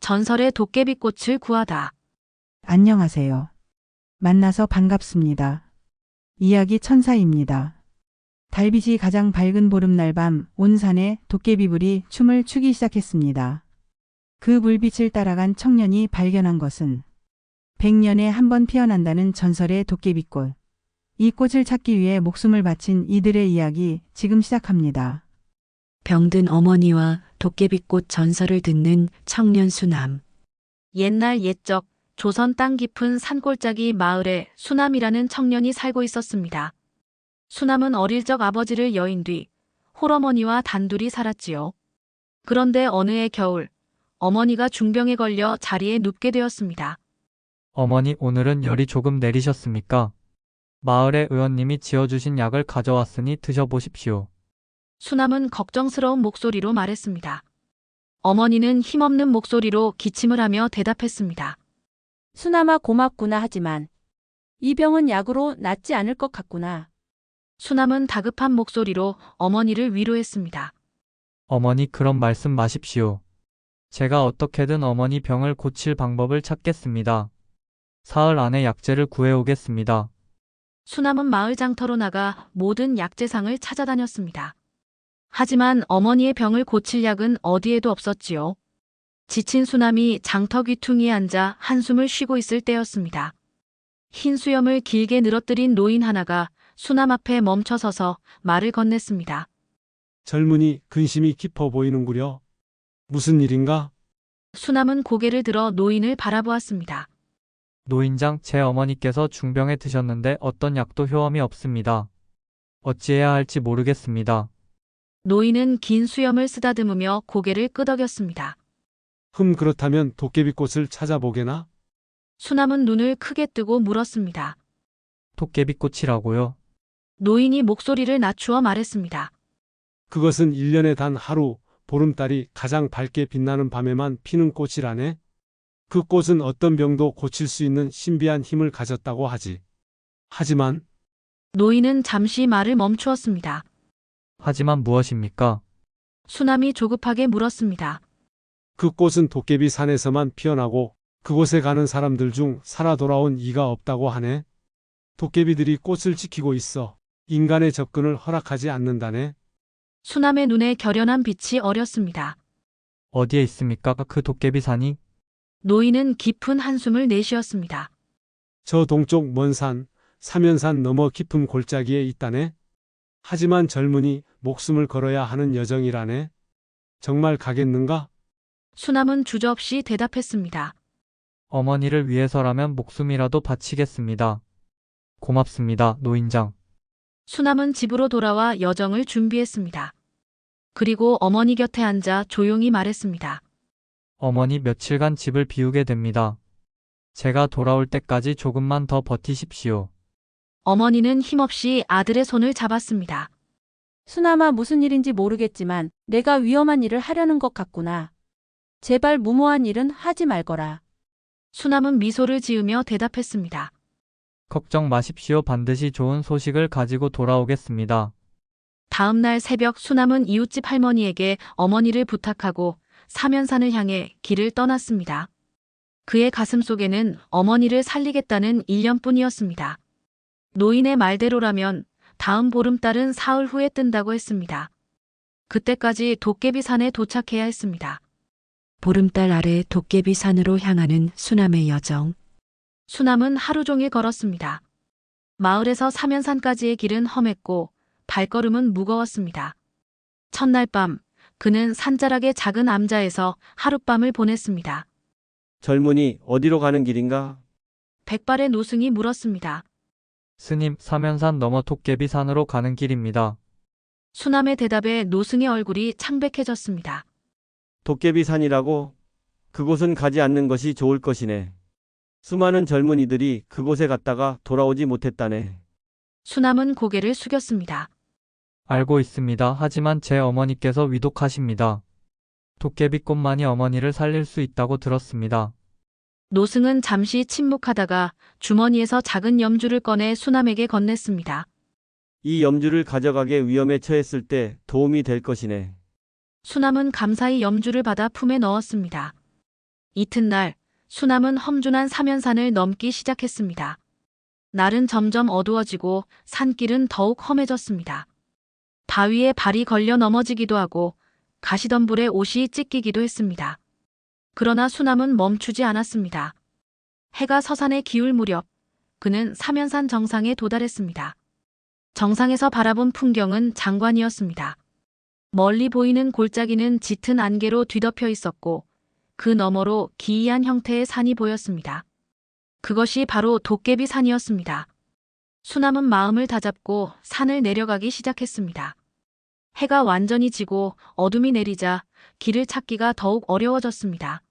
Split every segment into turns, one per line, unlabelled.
전설의 도깨비꽃을 구하다.
안녕하세요. 만나서 반갑습니다. 이야기 천사입니다. 달빛이 가장 밝은 보름날 밤 온 산에 도깨비불이 춤을 추기 시작했습니다. 그 불빛을 따라간 청년이 발견한 것은 100년에 한 번 피어난다는 전설의 도깨비꽃. 이 꽃을 찾기 위해 목숨을 바친 이들의 이야기 지금 시작합니다.
병든 어머니와 도깨비꽃 전설을 듣는 청년 수남.
옛날 옛적 조선 땅 깊은 산골짜기 마을에 수남이라는 청년이 살고 있었습니다. 수남은 어릴 적 아버지를 여인 뒤 홀어머니와 단둘이 살았지요. 그런데 어느 해 겨울 어머니가 중병에 걸려 자리에 눕게 되었습니다.
어머니, 오늘은 열이 조금 내리셨습니까? 마을의 의원님이 지어주신 약을 가져왔으니 드셔보십시오.
수남은 걱정스러운 목소리로 말했습니다. 어머니는 힘없는 목소리로 기침을 하며 대답했습니다.
수남아 고맙구나 하지만 이 병은 약으로 낫지 않을 것 같구나.
수남은 다급한 목소리로 어머니를 위로했습니다.
어머니, 그런 말씀 마십시오. 제가 어떻게든 어머니 병을 고칠 방법을 찾겠습니다. 사흘 안에 약재를 구해오겠습니다.
수남은 마을 장터로 나가 모든 약재상을 찾아다녔습니다. 하지만 어머니의 병을 고칠 약은 어디에도 없었지요. 지친 수남이 장터 귀퉁이에 앉아 한숨을 쉬고 있을 때였습니다. 흰 수염을 길게 늘어뜨린 노인 하나가 수남 앞에 멈춰서서 말을 건넸습니다.
젊은이 근심이 깊어 보이는구려. 무슨 일인가?
수남은 고개를 들어 노인을 바라보았습니다.
노인장, 제 어머니께서 중병에 드셨는데 어떤 약도 효험이 없습니다. 어찌해야 할지 모르겠습니다.
노인은 긴 수염을 쓰다듬으며 고개를 끄덕였습니다.
그렇다면 도깨비꽃을 찾아보게나?
수남은 눈을 크게 뜨고 물었습니다.
도깨비꽃이라고요?
노인이 목소리를 낮추어 말했습니다.
그것은 1년에 단 하루 보름달이 가장 밝게 빛나는 밤에만 피는 꽃이라네. 그 꽃은 어떤 병도 고칠 수 있는 신비한 힘을 가졌다고 하지. 하지만
노인은 잠시 말을 멈추었습니다.
하지만 무엇입니까?
수남이 조급하게 물었습니다.
그 꽃은 도깨비 산에서만 피어나고 그곳에 가는 사람들 중 살아 돌아온 이가 없다고 하네. 도깨비들이 꽃을 지키고 있어 인간의 접근을 허락하지 않는다네.
수남의 눈에 결연한 빛이 어렸습니다.
어디에 있습니까? 그 도깨비산이?
노인은 깊은 한숨을 내쉬었습니다.
저 동쪽 먼 산, 사면산 너머 깊은 골짜기에 있다네. 하지만 젊은이 목숨을 걸어야 하는 여정이라네. 정말 가겠는가?
수남은 주저없이 대답했습니다.
어머니를 위해서라면 목숨이라도 바치겠습니다. 고맙습니다, 노인장.
수남은 집으로 돌아와 여정을 준비했습니다. 그리고 어머니 곁에 앉아 조용히 말했습니다.
어머니, 며칠간 집을 비우게 됩니다. 제가 돌아올 때까지 조금만 더 버티십시오.
어머니는 힘없이 아들의 손을 잡았습니다.
수남아 무슨 일인지 모르겠지만 내가 위험한 일을 하려는 것 같구나. 제발 무모한 일은 하지 말거라.
수남은 미소를 지으며 대답했습니다.
걱정 마십시오. 반드시 좋은 소식을 가지고 돌아오겠습니다.
다음 날 새벽 수남은 이웃집 할머니에게 어머니를 부탁하고 사면산을 향해 길을 떠났습니다. 그의 가슴 속에는 어머니를 살리겠다는 일념뿐이었습니다. 노인의 말대로라면 다음 보름달은 사흘 후에 뜬다고 했습니다. 그때까지 도깨비산에 도착해야 했습니다.
보름달 아래 도깨비산으로 향하는 수남의 여정.
수남은 하루 종일 걸었습니다. 마을에서 사면산까지의 길은 험했고 발걸음은 무거웠습니다. 첫날 밤 그는 산자락의 작은 암자에서 하룻밤을 보냈습니다.
젊은이, 어디로 가는 길인가?
백발의 노승이 물었습니다.
스님, 사면산 넘어 도깨비산으로 가는 길입니다.
수남의 대답에 노승의 얼굴이 창백해졌습니다.
도깨비산이라고? 그곳은 가지 않는 것이 좋을 것이네. 수많은 젊은이들이 그곳에 갔다가 돌아오지 못했다네.
수남은 고개를 숙였습니다.
알고 있습니다. 하지만 제 어머니께서 위독하십니다. 도깨비꽃만이 어머니를 살릴 수 있다고 들었습니다.
노승은 잠시 침묵하다가 주머니에서 작은 염주를 꺼내 수남에게 건넸습니다.
이 염주를 가져가게 위험에 처했을 때 도움이 될 것이네.
수남은 감사히 염주를 받아 품에 넣었습니다. 이튿날 수남은 험준한 사면산을 넘기 시작했습니다. 날은 점점 어두워지고 산길은 더욱 험해졌습니다. 바위에 발이 걸려 넘어지기도 하고 가시덤불에 옷이 찢기기도 했습니다. 그러나 수남은 멈추지 않았습니다. 해가 서산에 기울 무렵 그는 사면산 정상에 도달했습니다. 정상에서 바라본 풍경은 장관이었습니다. 멀리 보이는 골짜기는 짙은 안개로 뒤덮여 있었고 그 너머로 기이한 형태의 산이 보였습니다. 그것이 바로 도깨비 산이었습니다. 수남은 마음을 다잡고 산을 내려가기 시작했습니다. 해가 완전히 지고 어둠이 내리자 길을 찾기가 더욱 어려워졌습니다.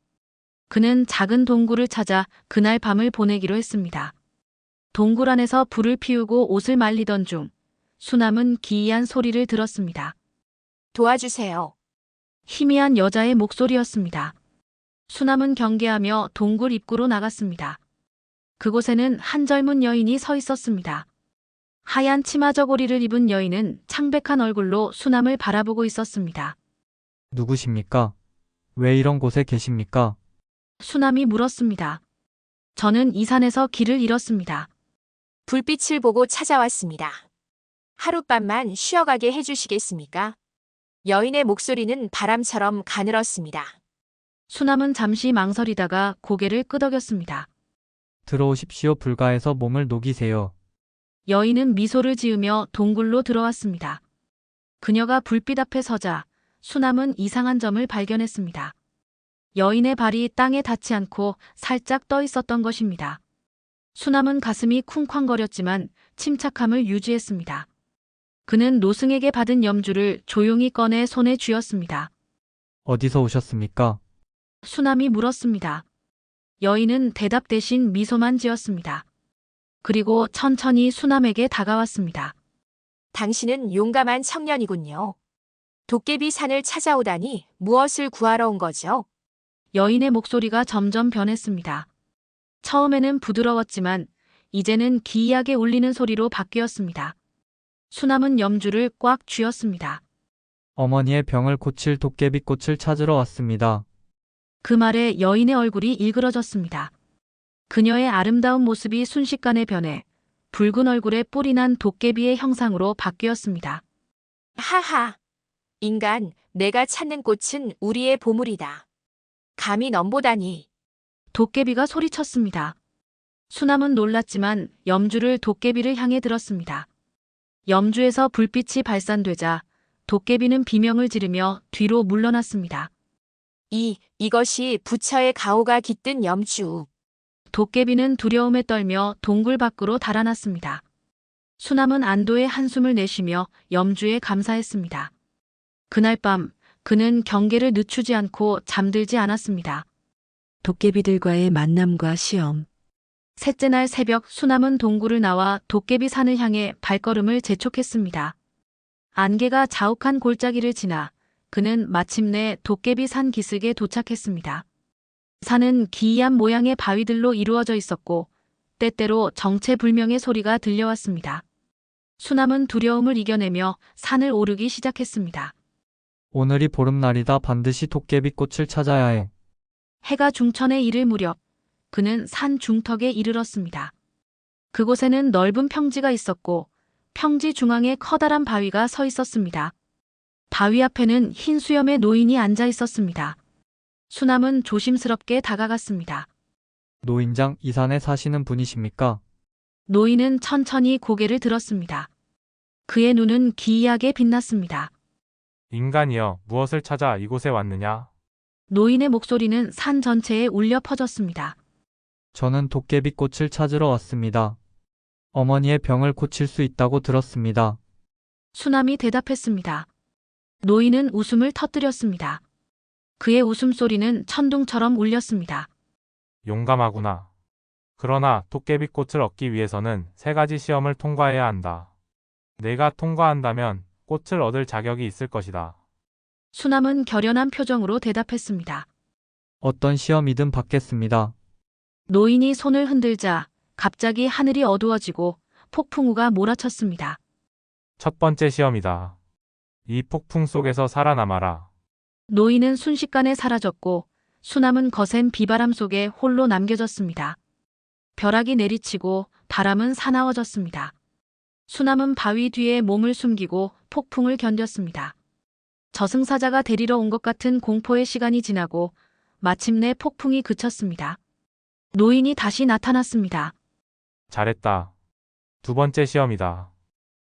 그는 작은 동굴을 찾아 그날 밤을 보내기로 했습니다. 동굴 안에서 불을 피우고 옷을 말리던 중 수남은 기이한 소리를 들었습니다.
도와주세요.
희미한 여자의 목소리였습니다. 수남은 경계하며 동굴 입구로 나갔습니다. 그곳에는 한 젊은 여인이 서 있었습니다. 하얀 치마 저고리를 입은 여인은 창백한 얼굴로 수남을 바라보고 있었습니다.
누구십니까? 왜 이런 곳에 계십니까?
수남이 물었습니다. 저는 이 산에서 길을 잃었습니다.
불빛을 보고 찾아왔습니다. 하룻밤만 쉬어가게 해주시겠습니까? 여인의 목소리는 바람처럼 가늘었습니다.
수남은 잠시 망설이다가 고개를 끄덕였습니다.
들어오십시오. 불가에서 몸을 녹이세요.
여인은 미소를 지으며 동굴로 들어왔습니다. 그녀가 불빛 앞에 서자 수남은 이상한 점을 발견했습니다. 여인의 발이 땅에 닿지 않고 살짝 떠 있었던 것입니다. 수남은 가슴이 쿵쾅거렸지만 침착함을 유지했습니다. 그는 노승에게 받은 염주를 조용히 꺼내 손에 쥐었습니다.
어디서 오셨습니까?
수남이 물었습니다. 여인은 대답 대신 미소만 지었습니다. 그리고 천천히 수남에게 다가왔습니다.
당신은 용감한 청년이군요. 도깨비 산을 찾아오다니 무엇을 구하러 온 거죠?
여인의 목소리가 점점 변했습니다. 처음에는 부드러웠지만 이제는 기이하게 울리는 소리로 바뀌었습니다. 수남은 염주를 꽉 쥐었습니다.
어머니의 병을 고칠 도깨비꽃을 찾으러 왔습니다.
그 말에 여인의 얼굴이 일그러졌습니다. 그녀의 아름다운 모습이 순식간에 변해 붉은 얼굴에 뿔이 난 도깨비의 형상으로 바뀌었습니다.
하하. 인간, 내가 찾는 꽃은 우리의 보물이다. 감히 넘보다니.
도깨비가 소리쳤습니다. 수남은 놀랐지만 염주를 도깨비를 향해 들었습니다. 염주에서 불빛이 발산되자 도깨비는 비명을 지르며 뒤로 물러났습니다.
이것이 부처의 가오가 깃든 염주.
도깨비는 두려움에 떨며 동굴 밖으로 달아났습니다. 수남은 안도의 한숨을 내쉬며 염주에 감사했습니다. 그날 밤 그는 경계를 늦추지 않고 잠들지 않았습니다.
도깨비들과의 만남과 시험.
셋째 날 새벽 수남은 동굴을 나와 도깨비 산을 향해 발걸음을 재촉했습니다. 안개가 자욱한 골짜기를 지나 그는 마침내 도깨비 산 기슭에 도착했습니다. 산은 기이한 모양의 바위들로 이루어져 있었고 때때로 정체불명의 소리가 들려왔습니다. 수남은 두려움을 이겨내며 산을 오르기 시작했습니다.
오늘이 보름날이다. 반드시 도깨비꽃을 찾아야 해.
해가 중천에 이를 무렵 그는 산 중턱에 이르렀습니다. 그곳에는 넓은 평지가 있었고 평지 중앙에 커다란 바위가 서 있었습니다. 바위 앞에는 흰 수염의 노인이 앉아 있었습니다. 수남은 조심스럽게 다가갔습니다.
노인장, 이 산에 사시는 분이십니까?
노인은 천천히 고개를 들었습니다. 그의 눈은 기이하게 빛났습니다.
인간이여, 무엇을 찾아 이곳에 왔느냐?
노인의 목소리는 산 전체에 울려 퍼졌습니다.
저는 도깨비꽃을 찾으러 왔습니다. 어머니의 병을 고칠 수 있다고 들었습니다.
수남이 대답했습니다. 노인은 웃음을 터뜨렸습니다. 그의 웃음소리는 천둥처럼 울렸습니다.
용감하구나. 그러나 도깨비꽃을 얻기 위해서는 3가지 시험을 통과해야 한다. 내가 통과한다면 꽃을 얻을 자격이 있을 것이다.
수남은 결연한 표정으로 대답했습니다.
어떤 시험이든 받겠습니다.
노인이 손을 흔들자 갑자기 하늘이 어두워지고 폭풍우가 몰아쳤습니다.
첫 번째 시험이다. 이 폭풍 속에서 살아남아라.
노인은 순식간에 사라졌고 수남은 거센 비바람 속에 홀로 남겨졌습니다. 벼락이 내리치고 바람은 사나워졌습니다. 수남은 바위 뒤에 몸을 숨기고 폭풍을 견뎠습니다. 저승사자가 데리러 온 것 같은 공포의 시간이 지나고 마침내 폭풍이 그쳤습니다. 노인이 다시 나타났습니다.
잘했다. 두 번째 시험이다.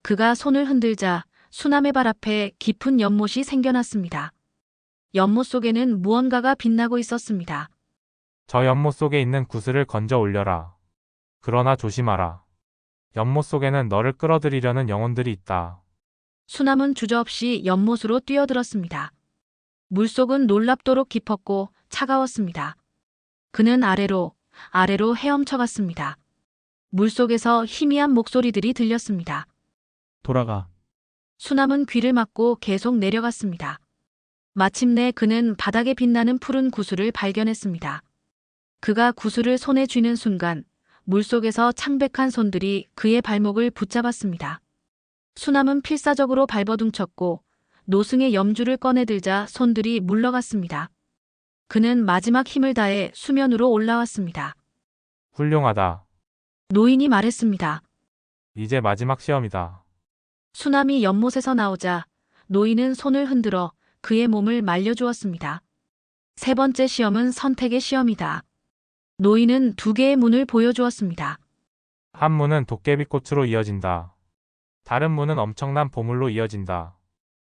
그가 손을 흔들자 수남의 발 앞에 깊은 연못이 생겨났습니다. 연못 속에는 무언가가 빛나고 있었습니다.
저 연못 속에 있는 구슬을 건져 올려라. 그러나 조심하라. 연못 속에는 너를 끌어들이려는 영혼들이 있다.
수남은 주저없이 연못으로 뛰어들었습니다. 물속은 놀랍도록 깊었고 차가웠습니다. 그는 아래로 헤엄쳐갔습니다. 물속에서 희미한 목소리들이 들렸습니다.
돌아가.
수남은 귀를 막고 계속 내려갔습니다. 마침내 그는 바닥에 빛나는 푸른 구슬을 발견했습니다. 그가 구슬을 손에 쥐는 순간 물속에서 창백한 손들이 그의 발목을 붙잡았습니다. 수남은 필사적으로 발버둥쳤고 노승의 염주를 꺼내들자 손들이 물러갔습니다. 그는 마지막 힘을 다해 수면으로 올라왔습니다.
훌륭하다.
노인이 말했습니다.
이제 마지막 시험이다.
수남이 연못에서 나오자 노인은 손을 흔들어 그의 몸을 말려주었습니다. 세 번째 시험은 선택의 시험이다. 노인은 두 개의 문을 보여주었습니다.
한 문은 도깨비꽃으로 이어진다. 다른 문은 엄청난 보물로 이어진다.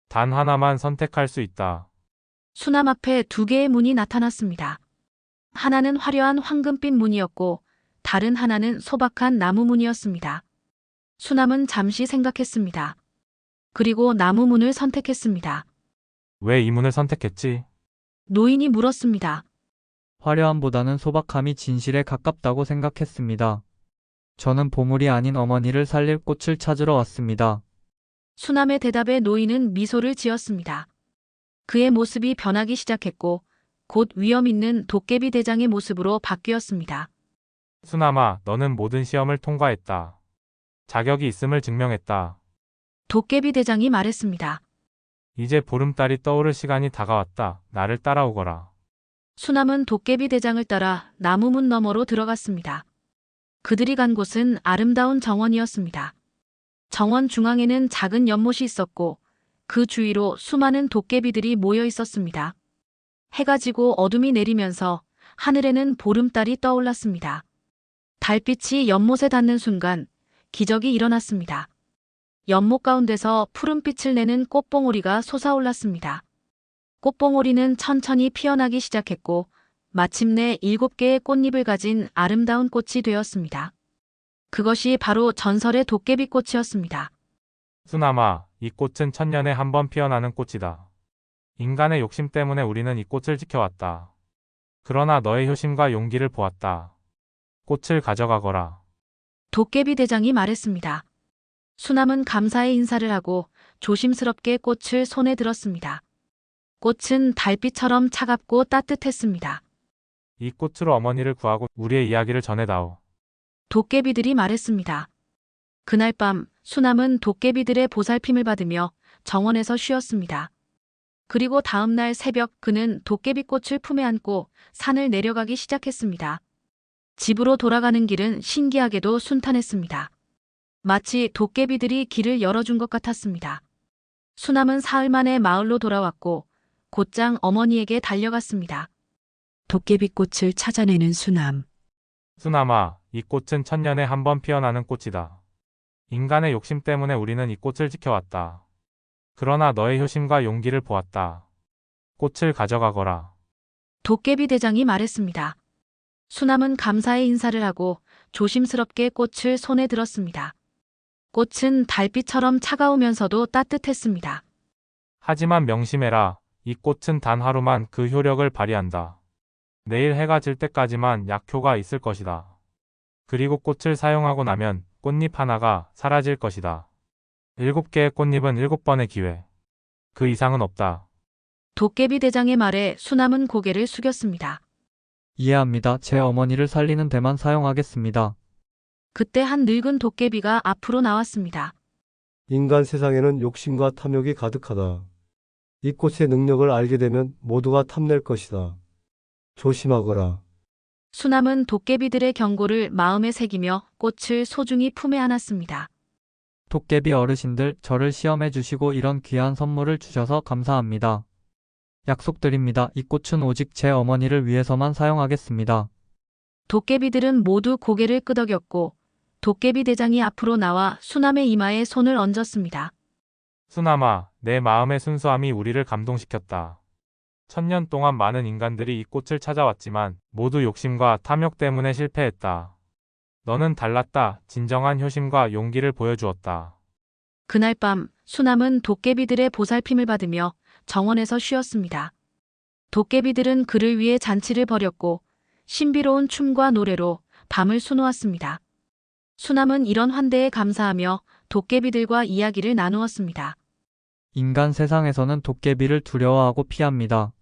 단 하나만 선택할 수 있다.
수남 앞에 두 개의 문이 나타났습니다. 하나는 화려한 황금빛 문이었고 다른 하나는 소박한 나무 문이었습니다. 수남은 잠시 생각했습니다. 그리고 나무 문을 선택했습니다.
왜 이 문을 선택했지?
노인이 물었습니다.
화려함보다는 소박함이 진실에 가깝다고 생각했습니다. 저는 보물이 아닌 어머니를 살릴 꽃을 찾으러 왔습니다.
수남의 대답에 노인은 미소를 지었습니다. 그의 모습이 변하기 시작했고 곧 위험 있는 도깨비 대장의 모습으로 바뀌었습니다.
수남아, 너는 모든 시험을 통과했다. 자격이 있음을 증명했다.
도깨비 대장이 말했습니다.
이제 보름달이 떠오를 시간이 다가왔다. 나를 따라오거라.
수남은 도깨비 대장을 따라 나무문 너머로 들어갔습니다. 그들이 간 곳은 아름다운 정원이었습니다. 정원 중앙에는 작은 연못이 있었고 그 주위로 수많은 도깨비들이 모여 있었습니다. 해가 지고 어둠이 내리면서 하늘에는 보름달이 떠올랐습니다. 달빛이 연못에 닿는 순간 기적이 일어났습니다. 연못 가운데서 푸른빛을 내는 꽃봉오리가 솟아올랐습니다. 꽃봉오리는 천천히 피어나기 시작했고 마침내 7개의 꽃잎을 가진 아름다운 꽃이 되었습니다. 그것이 바로 전설의 도깨비꽃이었습니다.
수남아, 이 꽃은 천년에 한 번 피어나는 꽃이다. 인간의 욕심 때문에 우리는 이 꽃을 지켜왔다. 그러나 너의 효심과 용기를 보았다. 꽃을 가져가거라.
도깨비 대장이 말했습니다. 수남은 감사의 인사를 하고 조심스럽게 꽃을 손에 들었습니다. 꽃은 달빛처럼 차갑고 따뜻했습니다.
이 꽃으로 어머니를 구하고 우리의 이야기를 전해다오.
도깨비들이 말했습니다. 그날 밤 수남은 도깨비들의 보살핌을 받으며 정원에서 쉬었습니다. 그리고 다음 날 새벽 그는 도깨비꽃을 품에 안고 산을 내려가기 시작했습니다. 집으로 돌아가는 길은 신기하게도 순탄했습니다. 마치 도깨비들이 길을 열어준 것 같았습니다. 수남은 사흘 만에 마을로 돌아왔고 곧장 어머니에게 달려갔습니다.
도깨비꽃을 찾아내는 수남.
수남아, 이 꽃은 천년에 한 번 피어나는 꽃이다. 인간의 욕심 때문에 우리는 이 꽃을 지켜왔다. 그러나 너의 효심과 용기를 보았다. 꽃을 가져가거라.
도깨비 대장이 말했습니다. 수남은 감사의 인사를 하고 조심스럽게 꽃을 손에 들었습니다. 꽃은 달빛처럼 차가우면서도 따뜻했습니다.
하지만 명심해라. 이 꽃은 단 하루만 그 효력을 발휘한다. 내일 해가 질 때까지만 약효가 있을 것이다. 그리고 꽃을 사용하고 나면 꽃잎 하나가 사라질 것이다. 7개의 꽃잎은 7번의 기회. 그 이상은 없다.
도깨비 대장의 말에 수남은 고개를 숙였습니다.
이해합니다. 제 어머니를 살리는 데만 사용하겠습니다.
그때 한 늙은 도깨비가 앞으로 나왔습니다.
인간 세상에는 욕심과 탐욕이 가득하다. 이 꽃의 능력을 알게 되면 모두가 탐낼 것이다. 조심하거라.
수남은 도깨비들의 경고를 마음에 새기며 꽃을 소중히 품에 안았습니다.
도깨비 어르신들, 저를 시험해 주시고 이런 귀한 선물을 주셔서 감사합니다. 약속드립니다. 이 꽃은 오직 제 어머니를 위해서만 사용하겠습니다.
도깨비들은 모두 고개를 끄덕였고 도깨비 대장이 앞으로 나와 수남의 이마에 손을 얹었습니다.
수남아, 내 마음의 순수함이 우리를 감동시켰다. 1000년 동안 많은 인간들이 이 꽃을 찾아왔지만 모두 욕심과 탐욕 때문에 실패했다. 너는 달랐다. 진정한 효심과 용기를 보여주었다.
그날 밤 수남은 도깨비들의 보살핌을 받으며 정원에서 쉬었습니다. 도깨비들은 그를 위해 잔치를 벌였고 신비로운 춤과 노래로 밤을 수놓았습니다. 수남은 이런 환대에 감사하며 도깨비들과 이야기를 나누었습니다.
인간 세상에서는 도깨비를 두려워하고 피합니다.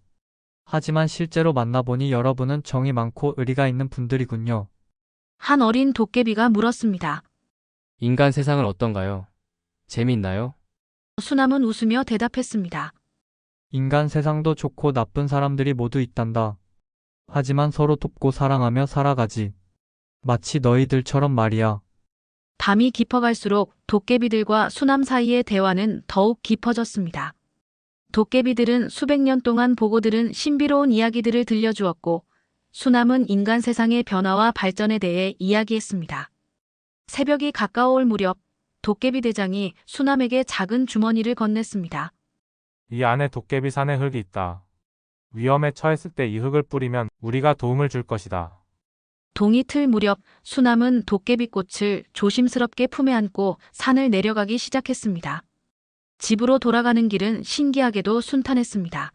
하지만 실제로 만나보니 여러분은 정이 많고 의리가 있는 분들이군요.
한 어린 도깨비가 물었습니다.
인간 세상은 어떤가요? 재미있나요?
수남은 웃으며 대답했습니다.
인간 세상도 좋고 나쁜 사람들이 모두 있단다. 하지만 서로 돕고 사랑하며 살아가지. 마치 너희들처럼 말이야.
밤이 깊어갈수록 도깨비들과 수남 사이의 대화는 더욱 깊어졌습니다. 도깨비들은 수백 년 동안 보고 들은 신비로운 이야기들을 들려주었고 수남은 인간 세상의 변화와 발전에 대해 이야기했습니다. 새벽이 가까워올 무렵 도깨비 대장이 수남에게 작은 주머니를 건넸습니다.
이 안에 도깨비 산의 흙이 있다. 위험에 처했을 때 이 흙을 뿌리면 우리가 도움을 줄 것이다.
동이 틀 무렵 수남은 도깨비꽃을 조심스럽게 품에 안고 산을 내려가기 시작했습니다. 집으로 돌아가는 길은 신기하게도 순탄했습니다.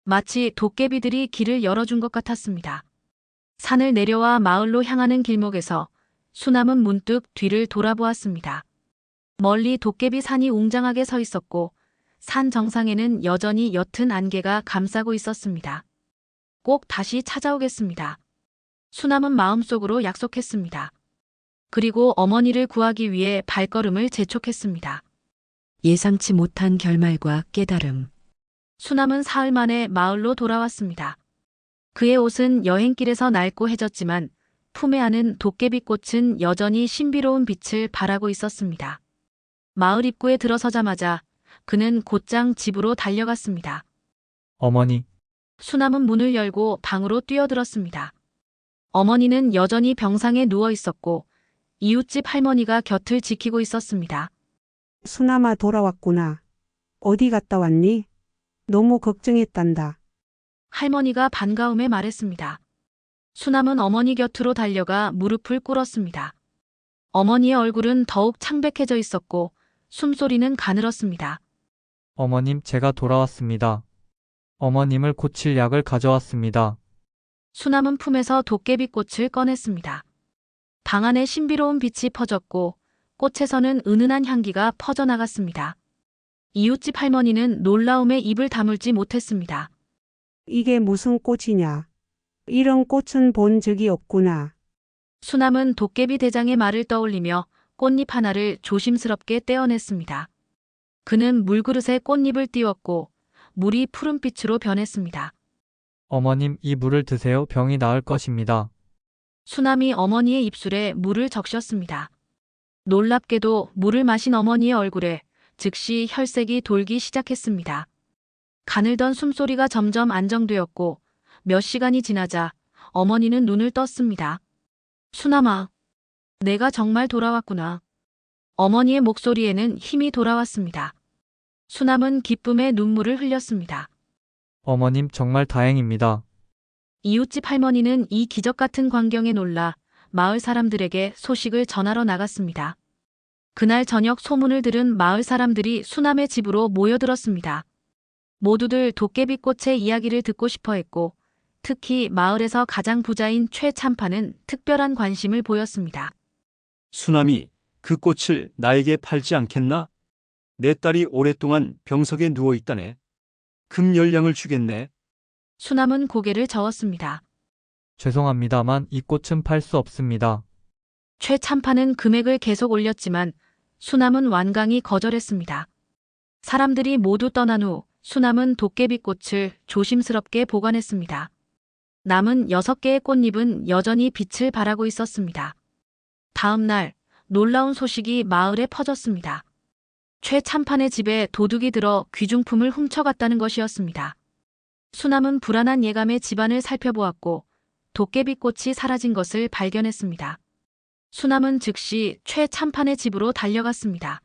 마치 도깨비들이 길을 열어준 것 같았습니다. 산을 내려와 마을로 향하는 길목에서 수남은 문득 뒤를 돌아보았습니다. 멀리 도깨비 산이 웅장하게 서 있었고 산 정상에는 여전히 옅은 안개가 감싸고 있었습니다. 꼭 다시 찾아오겠습니다. 수남은 마음속으로 약속했습니다. 그리고 어머니를 구하기 위해 발걸음을 재촉했습니다.
예상치 못한 결말과 깨달음.
수남은 사흘 만에 마을로 돌아왔습니다. 그의 옷은 여행길에서 낡고 해졌지만 품에 안은 도깨비꽃은 여전히 신비로운 빛을 발하고 있었습니다. 마을 입구에 들어서자마자 그는 곧장 집으로 달려갔습니다.
어머니,
수남은 문을 열고 방으로 뛰어들었습니다. 어머니는 여전히 병상에 누워 있었고 이웃집 할머니가 곁을 지키고 있었습니다.
수남아 돌아왔구나. 어디 갔다 왔니? 너무 걱정했단다.
할머니가 반가움에 말했습니다. 수남은 어머니 곁으로 달려가 무릎을 꿇었습니다. 어머니의 얼굴은 더욱 창백해져 있었고 숨소리는 가늘었습니다.
어머님, 제가 돌아왔습니다. 어머님을 고칠 약을 가져왔습니다.
수남은 품에서 도깨비꽃을 꺼냈습니다. 방 안에 신비로운 빛이 퍼졌고 꽃에서는 은은한 향기가 퍼져나갔습니다. 이웃집 할머니는 놀라움에 입을 다물지 못했습니다.
이게 무슨 꽃이냐? 이런 꽃은 본 적이 없구나.
수남은 도깨비 대장의 말을 떠올리며 꽃잎 하나를 조심스럽게 떼어냈습니다. 그는 물그릇에 꽃잎을 띄웠고 물이 푸른빛으로 변했습니다.
어머님, 이 물을 드세요. 병이 나을 것입니다.
수남이 어머니의 입술에 물을 적셨습니다. 놀랍게도 물을 마신 어머니의 얼굴에 즉시 혈색이 돌기 시작했습니다. 가늘던 숨소리가 점점 안정되었고 몇 시간이 지나자 어머니는 눈을 떴습니다. 수남아, 내가 정말 돌아왔구나. 어머니의 목소리에는 힘이 돌아왔습니다. 수남은 기쁨에 눈물을 흘렸습니다.
어머님, 정말 다행입니다.
이웃집 할머니는 이 기적 같은 광경에 놀라 마을 사람들에게 소식을 전하러 나갔습니다. 그날 저녁 소문을 들은 마을 사람들이 수남의 집으로 모여들었습니다. 모두들 도깨비꽃의 이야기를 듣고 싶어 했고 특히 마을에서 가장 부자인 최참파는 특별한 관심을 보였습니다.
수남이 그 꽃을 나에게 팔지 않겠나? 내 딸이 오랫동안 병석에 누워 있다네. 금열량을 주겠네.
수남은 고개를 저었습니다.
죄송합니다만 이 꽃은 팔 수 없습니다.
최참파는 금액을 계속 올렸지만 수남은 완강히 거절했습니다. 사람들이 모두 떠난 후 수남은 도깨비꽃을 조심스럽게 보관했습니다. 남은 6개의 꽃잎은 여전히 빛을 발하고 있었습니다. 다음 날 놀라운 소식이 마을에 퍼졌습니다. 최 참판의 집에 도둑이 들어 귀중품을 훔쳐갔다는 것이었습니다. 수남은 불안한 예감에 집안을 살펴보았고 도깨비꽃이 사라진 것을 발견했습니다. 수남은 즉시 최 참판의 집으로 달려갔습니다.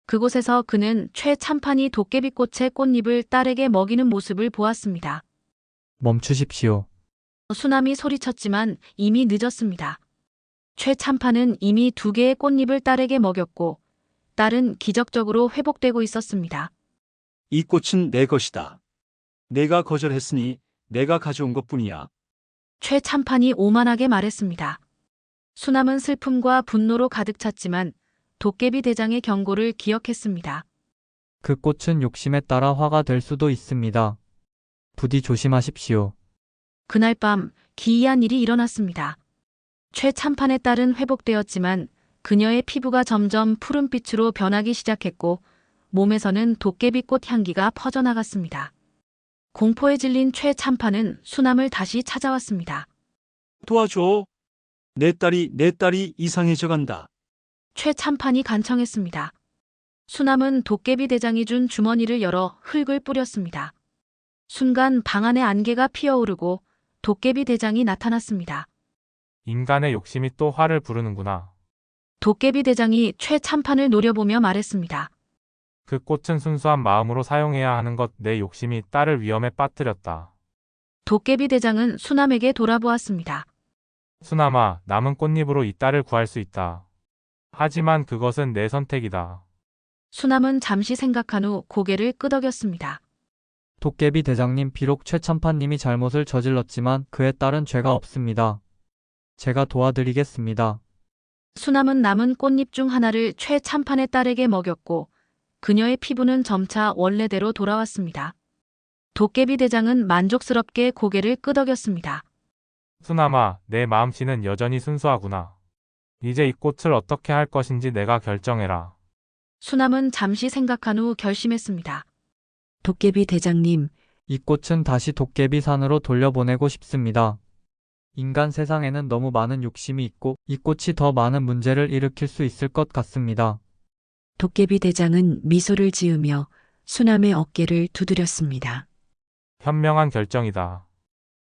그곳에서 그는 최 참판이 도깨비꽃의 꽃잎을 딸에게 먹이는 모습을 보았습니다.
멈추십시오.
수남이 소리쳤지만 이미 늦었습니다. 최 참판은 이미 2개의 꽃잎을 딸에게 먹였고 딸은 기적적으로 회복되고 있었습니다.
이 꽃은 내 것이다. 내가 거절했으니 내가 가져온 것뿐이야.
최 참판이 오만하게 말했습니다. 수남은 슬픔과 분노로 가득 찼지만 도깨비 대장의 경고를 기억했습니다.
그 꽃은 욕심에 따라 화가 될 수도 있습니다. 부디 조심하십시오.
그날 밤 기이한 일이 일어났습니다. 최 참판의 딸은 회복되었지만 그녀의 피부가 점점 푸른빛으로 변하기 시작했고 몸에서는 도깨비꽃 향기가 퍼져나갔습니다. 공포에 질린 최 참판은 수남을 다시 찾아왔습니다.
도와줘. 내 딸이 이상해져 간다.
최 참판이 간청했습니다. 수남은 도깨비 대장이 준 주머니를 열어 흙을 뿌렸습니다. 순간 방 안에 안개가 피어오르고 도깨비 대장이 나타났습니다.
인간의 욕심이 또 화를 부르는구나.
도깨비 대장이 최 참판을 노려보며 말했습니다.
그 꽃은 순수한 마음으로 사용해야 하는 것, 내 욕심이 딸을 위험에 빠뜨렸다.
도깨비 대장은 수남에게 돌아보았습니다.
수남아, 남은 꽃잎으로 이 딸을 구할 수 있다. 하지만 그것은 내 선택이다.
수남은 잠시 생각한 후 고개를 끄덕였습니다.
도깨비 대장님, 비록 최 참판님이 잘못을 저질렀지만 그의 딸은 죄가 없습니다. 제가 도와드리겠습니다.
수남은 남은 꽃잎 중 하나를 최 참판의 딸에게 먹였고 그녀의 피부는 점차 원래대로 돌아왔습니다. 도깨비 대장은 만족스럽게 고개를 끄덕였습니다.
수남아, 내 마음씨는 여전히 순수하구나. 이제 이 꽃을 어떻게 할 것인지 내가 결정해라.
수남은 잠시 생각한 후 결심했습니다.
도깨비 대장님,
이 꽃은 다시 도깨비 산으로 돌려보내고 싶습니다. 인간 세상에는 너무 많은 욕심이 있고 이 꽃이 더 많은 문제를 일으킬 수 있을 것 같습니다.
도깨비 대장은 미소를 지으며 수남의 어깨를 두드렸습니다.
현명한 결정이다.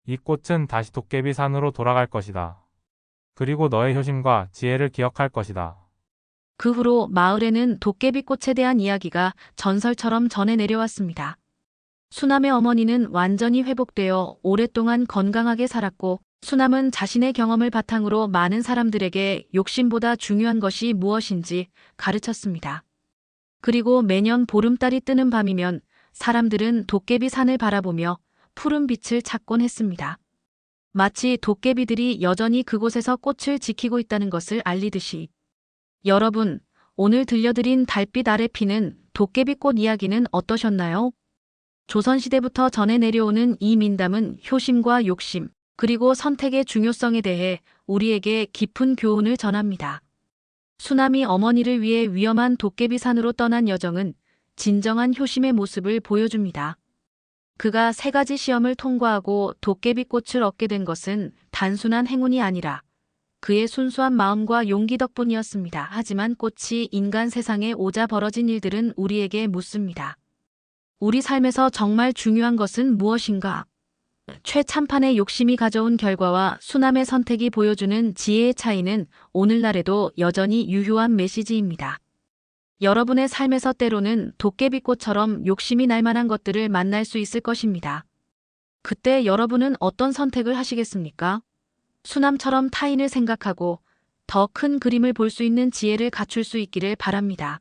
이 꽃은 다시 도깨비 산으로 돌아갈 것이다. 그리고 너의 효심과 지혜를 기억할 것이다.
그 후로 마을에는 도깨비꽃에 대한 이야기가 전설처럼 전해 내려왔습니다. 수남의 어머니는 완전히 회복되어 오랫동안 건강하게 살았고 수남은 자신의 경험을 바탕으로 많은 사람들에게 욕심보다 중요한 것이 무엇인지 가르쳤습니다. 그리고 매년 보름달이 뜨는 밤이면 사람들은 도깨비 산을 바라보며 푸른 빛을 찾곤 했습니다. 마치 도깨비들이 여전히 그곳에서 꽃을 지키고 있다는 것을 알리듯이. 여러분, 오늘 들려드린 달빛 아래 피는 도깨비꽃 이야기는 어떠셨나요? 조선시대부터 전해 내려오는 이 민담은 효심과 욕심, 그리고 선택의 중요성에 대해 우리에게 깊은 교훈을 전합니다. 수남이 어머니를 위해 위험한 도깨비산으로 떠난 여정은 진정한 효심의 모습을 보여줍니다. 그가 3가지 시험을 통과하고 도깨비꽃을 얻게 된 것은 단순한 행운이 아니라 그의 순수한 마음과 용기 덕분이었습니다. 하지만 꽃이 인간 세상에 오자 벌어진 일들은 우리에게 묻습니다. 우리 삶에서 정말 중요한 것은 무엇인가? 최 참판의 욕심이 가져온 결과와 수남의 선택이 보여주는 지혜의 차이는 오늘날에도 여전히 유효한 메시지입니다. 여러분의 삶에서 때로는 도깨비꽃처럼 욕심이 날 만한 것들을 만날 수 있을 것입니다. 그때 여러분은 어떤 선택을 하시겠습니까? 수남처럼 타인을 생각하고 더 큰 그림을 볼 수 있는 지혜를 갖출 수 있기를 바랍니다.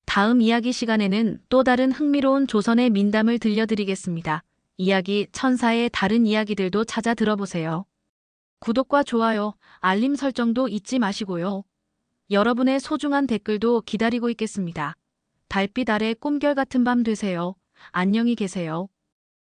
다음 이야기 시간에는 또 다른 흥미로운 조선의 민담을 들려드리겠습니다. 이야기 천사의 다른 이야기들도 찾아 들어보세요. 구독과 좋아요, 알림 설정도 잊지 마시고요. 여러분의 소중한 댓글도 기다리고 있겠습니다. 달빛 아래 꿈결 같은 밤 되세요. 안녕히 계세요.